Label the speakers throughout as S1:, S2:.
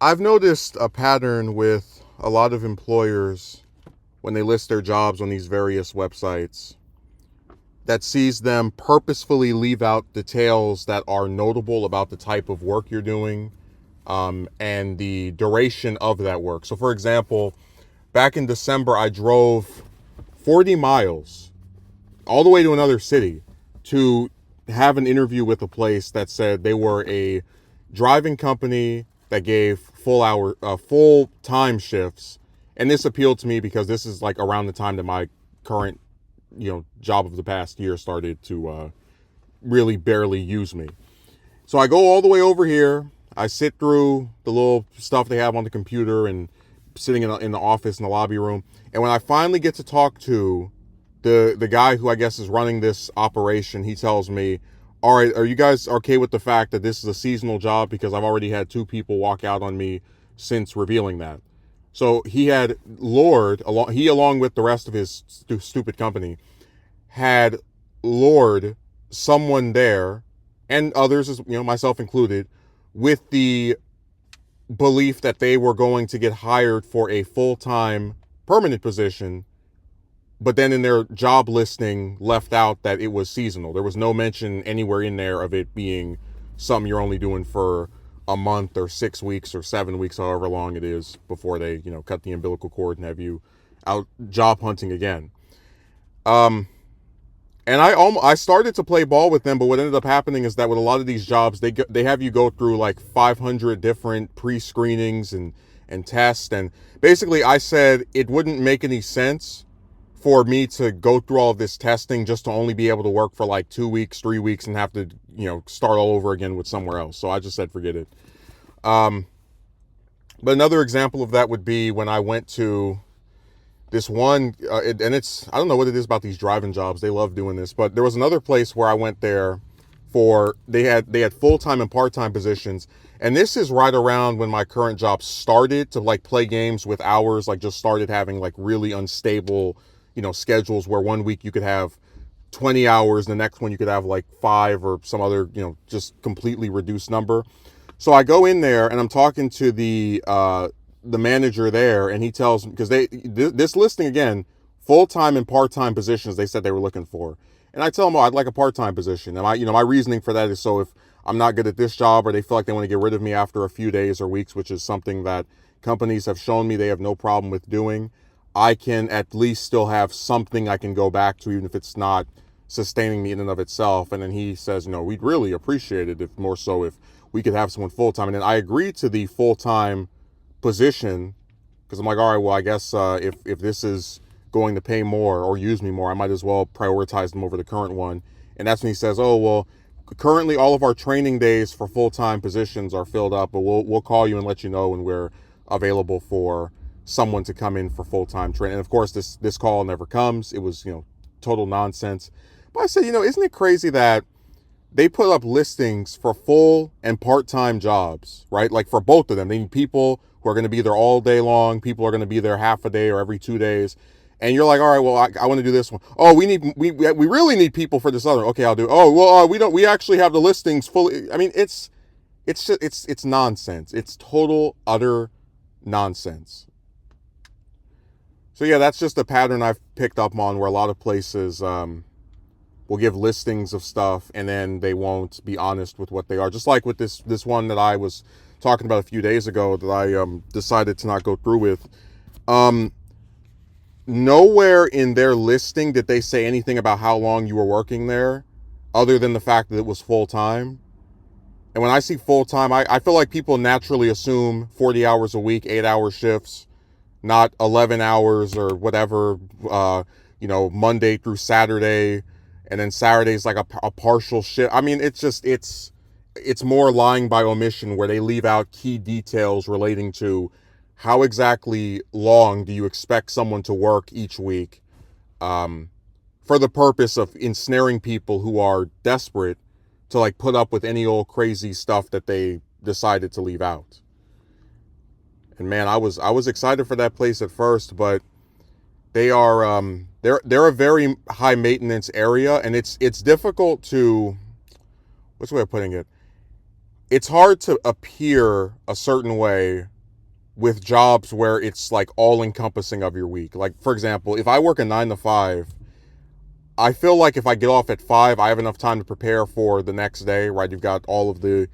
S1: I've noticed a pattern with a lot of employers when they list their jobs on these various websites that sees them purposefully leave out details that are notable about the type of work you're doing, and the duration of that work. So, for example, back in December, I drove 40 miles all the way to another city to have an interview with a place that said they were a driving company that gave full time shifts. And this appealed to me because this is like around the time that my current, job of the past year started to really barely use me. So I go all the way over here. I sit through the little stuff they have on the computer and sitting in the office in the lobby room. And when I finally get to talk to the guy who I guess is running this operation, he tells me, "All right, are you guys okay with the fact that this is a seasonal job? Because I've already had two people walk out on me since revealing that." So he had along with the rest of his stupid company, had lured someone there, and others, as myself included, with the belief that they were going to get hired for a full-time permanent position, but then in their job listing left out that it was seasonal. There was no mention anywhere in there of it being something you're only doing for a month or 6 weeks or 7 weeks, however long it is, before they, cut the umbilical cord and have you out job hunting again. And I started to play ball with them, but what ended up happening is that with a lot of these jobs, they have you go through like 500 different pre-screenings and tests. And basically, I said it wouldn't make any sense for me to go through all of this testing just to only be able to work for like 2 weeks, 3 weeks, and have to start all over again with somewhere else. So I just said forget it. But another example of that would be when I went to this one, and it's, I don't know what it is about these driving jobs. They love doing this, but there was another place where I went there for, they had full-time and part-time positions. And this is right around when my current job started to like play games with hours, like just started having like really unstable, schedules where one week you could have 20 hours, the next one you could have like 5 or some other, just completely reduced number. So I go in there and I'm talking to the manager there, and he tells me, because this listing again, full-time and part-time positions they said they were looking for. And I tell them, oh, I'd like a part-time position. And my reasoning for that is, so if I'm not good at this job, or they feel like they want to get rid of me after a few days or weeks, which is something that companies have shown me they have no problem with doing, I can at least still have something I can go back to, even if it's not sustaining me in and of itself. And then he says, we'd really appreciate it if more so if we could have someone full-time. And then I agreed to the full-time position because I'm like, all right, well, I guess if this is going to pay more or use me more, I might as well prioritize them over the current one. And that's when he says, oh, well, currently all of our training days for full-time positions are filled up, but we'll call you and let you know when we're available for someone to come in for full-time training. And of course, this call never comes. It was, total nonsense. But I said, isn't it crazy that they put up listings for full and part-time jobs, right? Like for both of them, they need people who are going to be there all day long. People are going to be there half a day or every 2 days. And you're like, all right, well, I want to do this one. Oh, we really need people for this other. Okay, I'll do. Oh, well, we actually have the listings fully. I mean, it's nonsense. It's total, utter nonsense. So yeah, that's just a pattern I've picked up on where a lot of places will give listings of stuff and then they won't be honest with what they are. Just like with this one that I was talking about a few days ago that I decided to not go through with. Nowhere in their listing did they say anything about how long you were working there, other than the fact that it was full time. And when I see full time, I feel like people naturally assume 40 hours a week, 8-hour shifts, not 11 hours or whatever, Monday through Saturday, and then Saturday's like a partial shift. I mean, it's more lying by omission, where they leave out key details relating to how exactly long do you expect someone to work each week, for the purpose of ensnaring people who are desperate to like put up with any old crazy stuff that they decided to leave out. And man, I was excited for that place at first, but they are they're a very high maintenance area, and it's difficult to, what's the way of putting it? it's hard to appear a certain way with jobs where it's like all encompassing of your week. Like, for example, if I work a 9 to 5, I feel like if I get off at 5, I have enough time to prepare for the next day, right? You've got all of the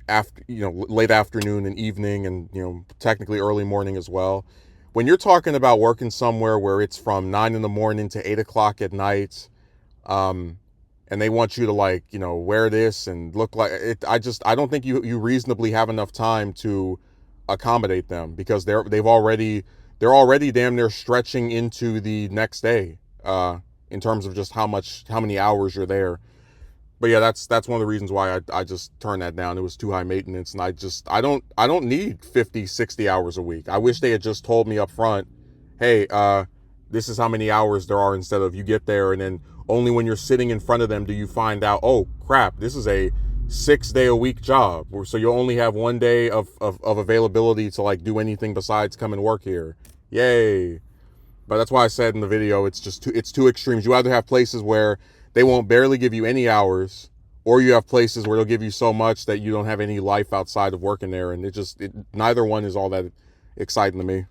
S1: late afternoon and evening, and technically early morning as well. When you're talking about working somewhere where it's from 9 in the morning to 8 o'clock at night, um, and they want you to wear this and look like it, I don't think you reasonably have enough time to accommodate them, because they're already damn near stretching into the next day, in terms of just how many hours you're there. But yeah, that's one of the reasons why I just turned that down. It was too high maintenance, and I don't need 50, 60 hours a week. I wish they had just told me up front, hey, this is how many hours there are, instead of you get there and then only when you're sitting in front of them do you find out, oh crap, this is a 6-day-a-week job, so you'll only have one day of availability to do anything besides come and work here. Yay. But that's why I said in the video, it's two extremes. You either have places where they won't barely give you any hours, or you have places where they'll give you so much that you don't have any life outside of working there, and neither one is all that exciting to me.